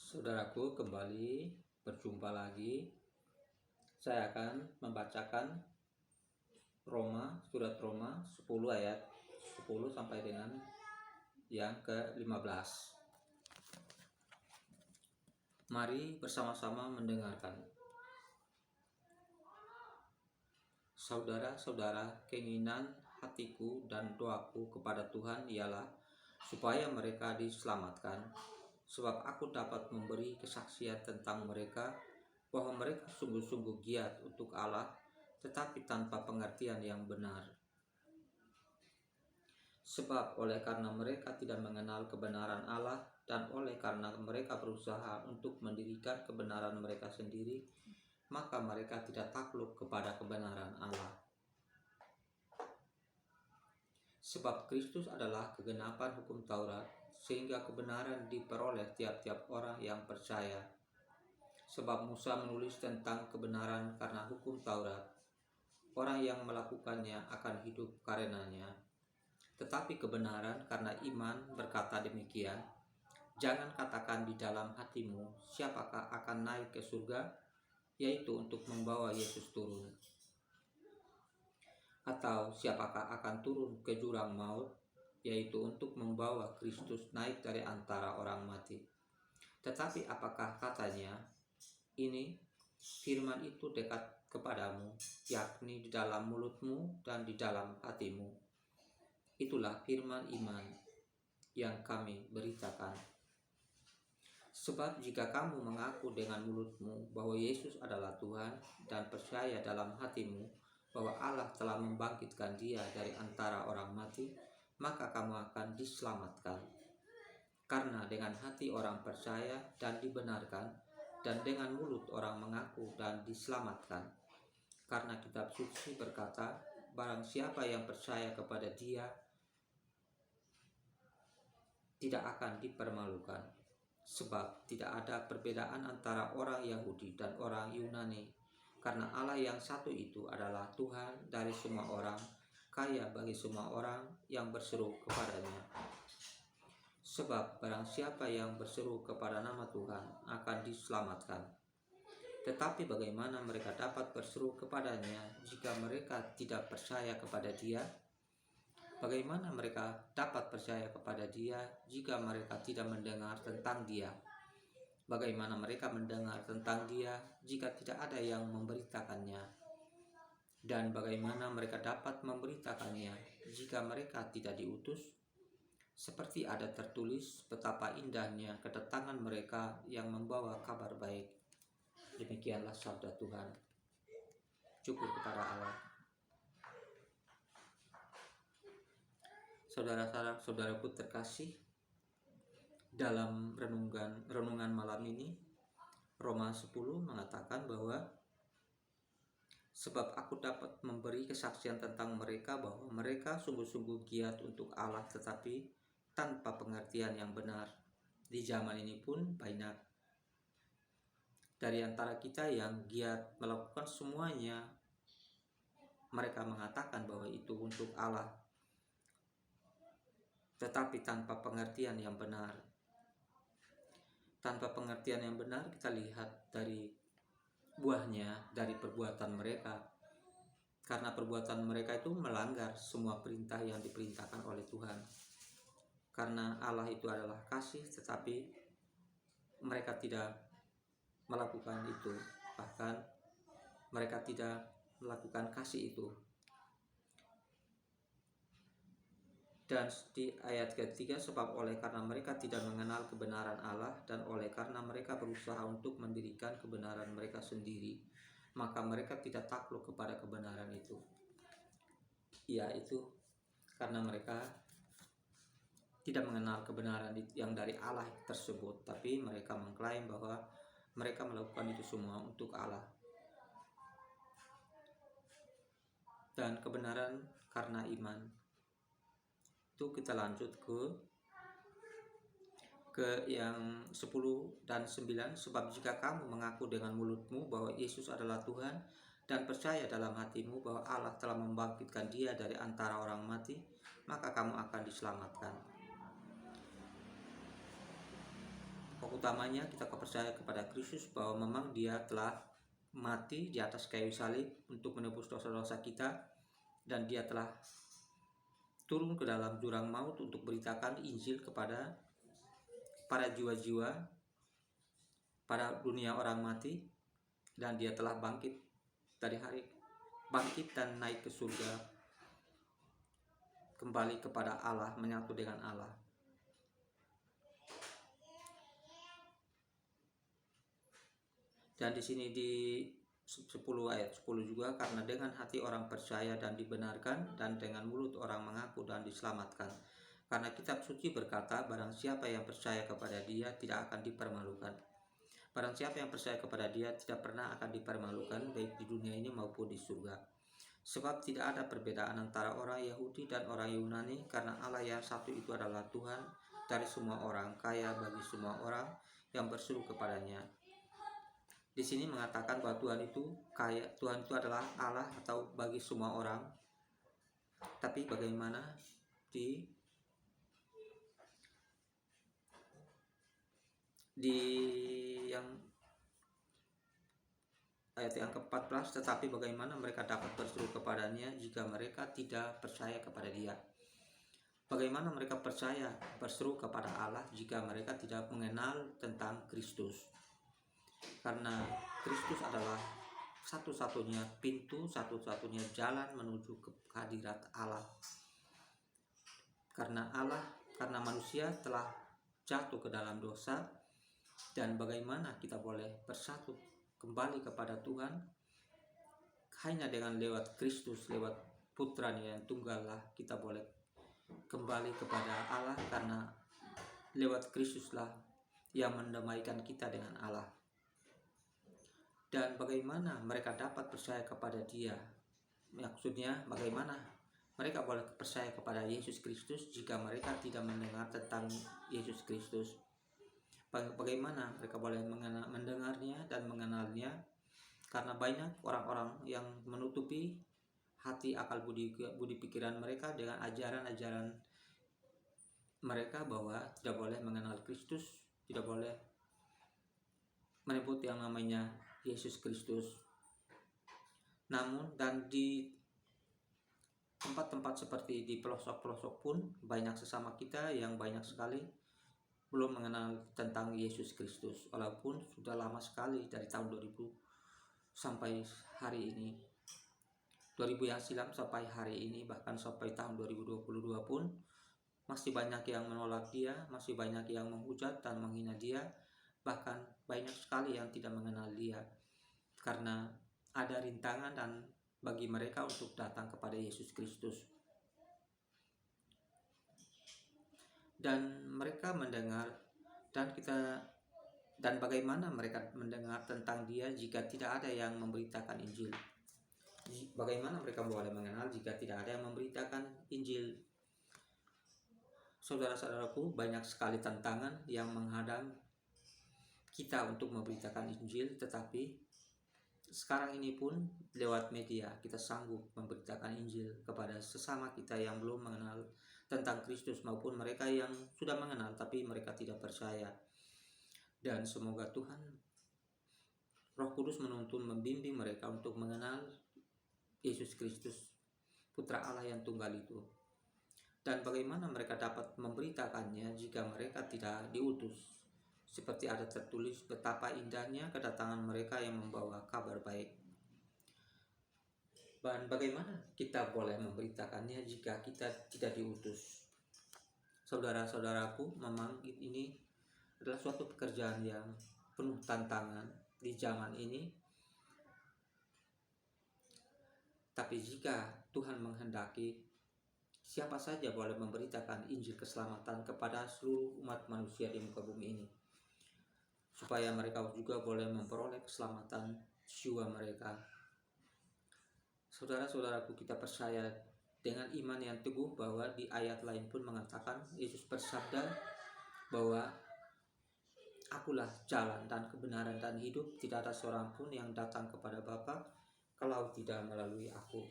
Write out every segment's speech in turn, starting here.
Saudaraku, kembali berjumpa lagi. Saya akan membacakan surat Roma 10 ayat 10 sampai dengan yang ke-15. Mari bersama-sama mendengarkan. Saudara-saudara, keinginan hatiku dan doaku kepada Tuhan ialah supaya mereka diselamatkan, sebab aku dapat memberi kesaksian tentang mereka bahwa mereka sungguh-sungguh giat untuk Allah, tetapi tanpa pengertian yang benar. Sebab oleh karena mereka tidak mengenal kebenaran Allah, dan oleh karena mereka berusaha untuk mendirikan kebenaran mereka sendiri, maka mereka tidak takluk kepada kebenaran Allah. Sebab Kristus adalah kegenapan hukum Taurat, sehingga kebenaran diperoleh tiap-tiap orang yang percaya. Sebab Musa menulis tentang kebenaran karena hukum Taurat, orang yang melakukannya akan hidup karenanya. Tetapi kebenaran karena iman berkata demikian, jangan katakan di dalam hatimu, siapakah akan naik ke surga, yaitu untuk membawa Yesus turun. Atau siapakah akan turun ke jurang maut, yaitu untuk membawa Kristus naik dari antara orang mati. Tetapi apakah katanya, ini firman itu dekat kepadamu, yakni di dalam mulutmu dan di dalam hatimu. Itulah firman iman yang kami beritakan. Sebab jika kamu mengaku dengan mulutmu bahwa Yesus adalah Tuhan dan percaya dalam hatimu bahwa Allah telah membangkitkan Dia dari antara orang mati, maka kamu akan diselamatkan. Karena dengan hati orang percaya dan dibenarkan, dan dengan mulut orang mengaku dan diselamatkan. Karena kitab suci berkata, barang siapa yang percaya kepada Dia tidak akan dipermalukan. Sebab tidak ada perbedaan antara orang Yahudi dan orang Yunani, karena Allah yang satu itu adalah Tuhan dari semua orang, kaya bagi semua orang yang berseru kepadanya. Sebab barang siapa yang berseru kepada nama Tuhan akan diselamatkan. Tetapi bagaimana mereka dapat berseru kepadanya jika mereka tidak percaya kepada Dia? Bagaimana mereka dapat percaya kepada Dia jika mereka tidak mendengar tentang Dia? Bagaimana mereka mendengar tentang Dia jika tidak ada yang memberitakannya? Dan bagaimana mereka dapat memberitakannya jika mereka tidak diutus? Seperti ada tertulis betapa indahnya kedatangan mereka yang membawa kabar baik. Demikianlah sabda Tuhan. Syukur kepada Allah. Saudara-saudaraku terkasih, dalam renungan malam ini, Roma 10 mengatakan bahwa sebab aku dapat memberi kesaksian tentang mereka bahwa mereka sungguh-sungguh giat untuk Allah, tetapi tanpa pengertian yang benar. Di zaman ini pun banyak dari antara kita yang giat melakukan semuanya. Mereka mengatakan bahwa itu untuk Allah, tetapi tanpa pengertian yang benar. Tanpa pengertian yang benar kita lihat dari buahnya, dari perbuatan mereka. Karena perbuatan mereka itu melanggar semua perintah yang diperintahkan oleh Tuhan. Karena Allah itu adalah kasih, tetapi mereka tidak melakukan itu. Bahkan mereka tidak melakukan kasih itu. Dan di ayat ketiga, sebab oleh karena mereka tidak mengenal kebenaran Allah, dan oleh karena mereka berusaha untuk mendirikan kebenaran mereka sendiri, maka mereka tidak takluk kepada kebenaran itu. Yaitu karena mereka tidak mengenal kebenaran yang dari Allah tersebut, tapi mereka mengklaim bahwa mereka melakukan itu semua untuk Allah. Dan kebenaran karena iman itu kita lanjut ke yang 10 dan 9. Sebab jika kamu mengaku dengan mulutmu bahwa Yesus adalah Tuhan dan percaya dalam hatimu bahwa Allah telah membangkitkan Dia dari antara orang mati, maka kamu akan diselamatkan. utamanya kita percaya kepada Kristus bahwa memang dia telah mati di atas kayu salib untuk menebus dosa-dosa kita, dan dia telah turun ke dalam jurang maut untuk beritakan Injil kepada para jiwa-jiwa, pada dunia orang mati, dan dia telah bangkit dan naik ke surga, kembali kepada Allah, menyatu dengan Allah. Dan di sini di 10 ayat 10 juga, karena dengan hati orang percaya dan dibenarkan, dan dengan mulut orang mengaku dan diselamatkan. Karena kitab suci berkata, barang siapa yang percaya kepada dia tidak akan dipermalukan. Barang siapa yang percaya kepada dia tidak pernah akan dipermalukan, baik di dunia ini maupun di surga. Sebab tidak ada perbedaan antara orang Yahudi dan orang Yunani, karena Allah yang satu itu adalah Tuhan dari semua orang, kaya bagi semua orang yang berseru kepadanya. Di sini mengatakan bahwa Tuhan itu kaya, Tuhan itu adalah Allah atau bagi semua orang. Tapi bagaimana di yang ayat yang ke-14, tetapi bagaimana mereka dapat berseru kepadanya jika mereka tidak percaya kepada dia? Bagaimana mereka percaya berseru kepada Allah jika mereka tidak mengenal tentang Kristus? Karena Kristus adalah satu-satunya pintu, satu-satunya jalan menuju ke hadirat Allah. Karena manusia telah jatuh ke dalam dosa, dan bagaimana kita boleh bersatu kembali kepada Tuhan? Hanya dengan lewat Kristus, lewat Putranya yang tunggal lah kita boleh kembali kepada Allah, karena lewat Kristuslah yang mendamaikan kita dengan Allah. Dan bagaimana mereka dapat percaya kepada dia? Maksudnya bagaimana mereka boleh percaya kepada Yesus Kristus jika mereka tidak mendengar tentang Yesus Kristus? Bagaimana mereka boleh mendengarnya dan mengenalnya? Karena banyak orang-orang yang menutupi hati, akal, budi pikiran mereka dengan ajaran-ajaran mereka bahwa tidak boleh mengenal Kristus, tidak boleh menyebut yang namanya Yesus Kristus. Namun dan di tempat-tempat seperti di pelosok-pelosok pun banyak sesama kita yang banyak sekali belum mengenal tentang Yesus Kristus, walaupun sudah lama sekali dari tahun 2000 sampai hari ini, 2000 yang silam sampai hari ini, bahkan sampai tahun 2022 pun masih banyak yang menolak dia, masih banyak yang menghujat dan menghina dia, bahkan banyak sekali yang tidak mengenal dia, karena ada rintangan dan bagi mereka untuk datang kepada Yesus Kristus. Dan mereka mendengar, dan bagaimana mereka mendengar tentang dia jika tidak ada yang memberitakan Injil? Bagaimana mereka boleh mengenal jika tidak ada yang memberitakan Injil? Saudara-saudaraku, banyak sekali tantangan yang menghadang kita untuk memberitakan Injil, tetapi sekarang ini pun lewat media kita sanggup memberitakan Injil kepada sesama kita yang belum mengenal tentang Kristus, maupun mereka yang sudah mengenal tapi mereka tidak percaya. Dan semoga Tuhan Roh Kudus menuntun membimbing mereka untuk mengenal Yesus Kristus, Putra Allah yang tunggal itu. Dan bagaimana mereka dapat memberitakannya jika mereka tidak diutus? Seperti ada tertulis, betapa indahnya kedatangan mereka yang membawa kabar baik. Dan bagaimana kita boleh memberitakannya jika kita tidak diutus? Saudara-saudaraku, memang ini adalah suatu pekerjaan yang penuh tantangan di zaman ini. Tapi jika Tuhan menghendaki, siapa saja boleh memberitakan Injil keselamatan kepada seluruh umat manusia di muka bumi ini, supaya mereka juga boleh memperoleh keselamatan jiwa mereka. Saudara-saudaraku, kita percaya dengan iman yang teguh bahwa di ayat lain pun mengatakan, Yesus bersabda bahwa Akulah jalan dan kebenaran dan hidup, tidak ada seorang pun yang datang kepada Bapa kalau tidak melalui aku.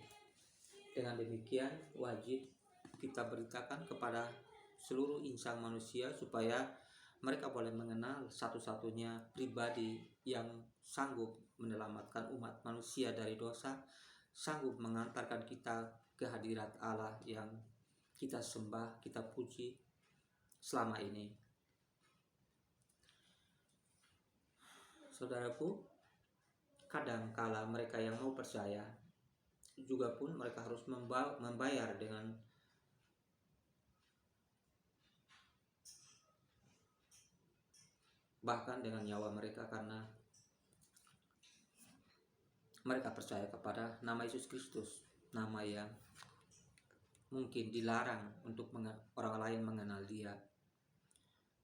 Dengan demikian wajib kita beritakan kepada seluruh insan manusia supaya Mereka boleh mengenal satu-satunya pribadi yang sanggup menyelamatkan umat manusia dari dosa, sanggup mengantarkan kita ke hadirat Allah yang kita sembah, kita puji selama ini. Saudaraku, kadangkala mereka yang mau percaya juga pun mereka harus membayar dengan bahkan dengan nyawa mereka, karena mereka percaya kepada nama Yesus Kristus, nama yang mungkin dilarang untuk orang lain mengenal Dia.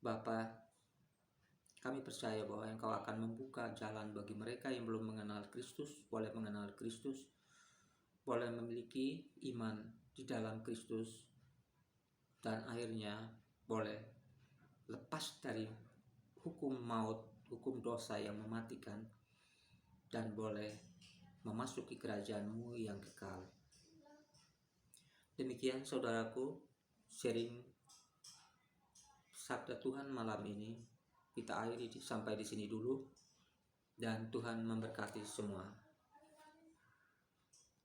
Bapa, kami percaya bahwa Engkau akan membuka jalan bagi mereka yang belum mengenal Kristus, boleh mengenal Kristus, boleh memiliki iman di dalam Kristus, dan akhirnya boleh lepas dari hukum maut, hukum dosa yang mematikan, dan boleh memasuki kerajaan-Mu yang kekal. Demikian saudaraku, sharing sabda Tuhan malam ini kita akhiri sampai di sini dulu, dan Tuhan memberkati semua.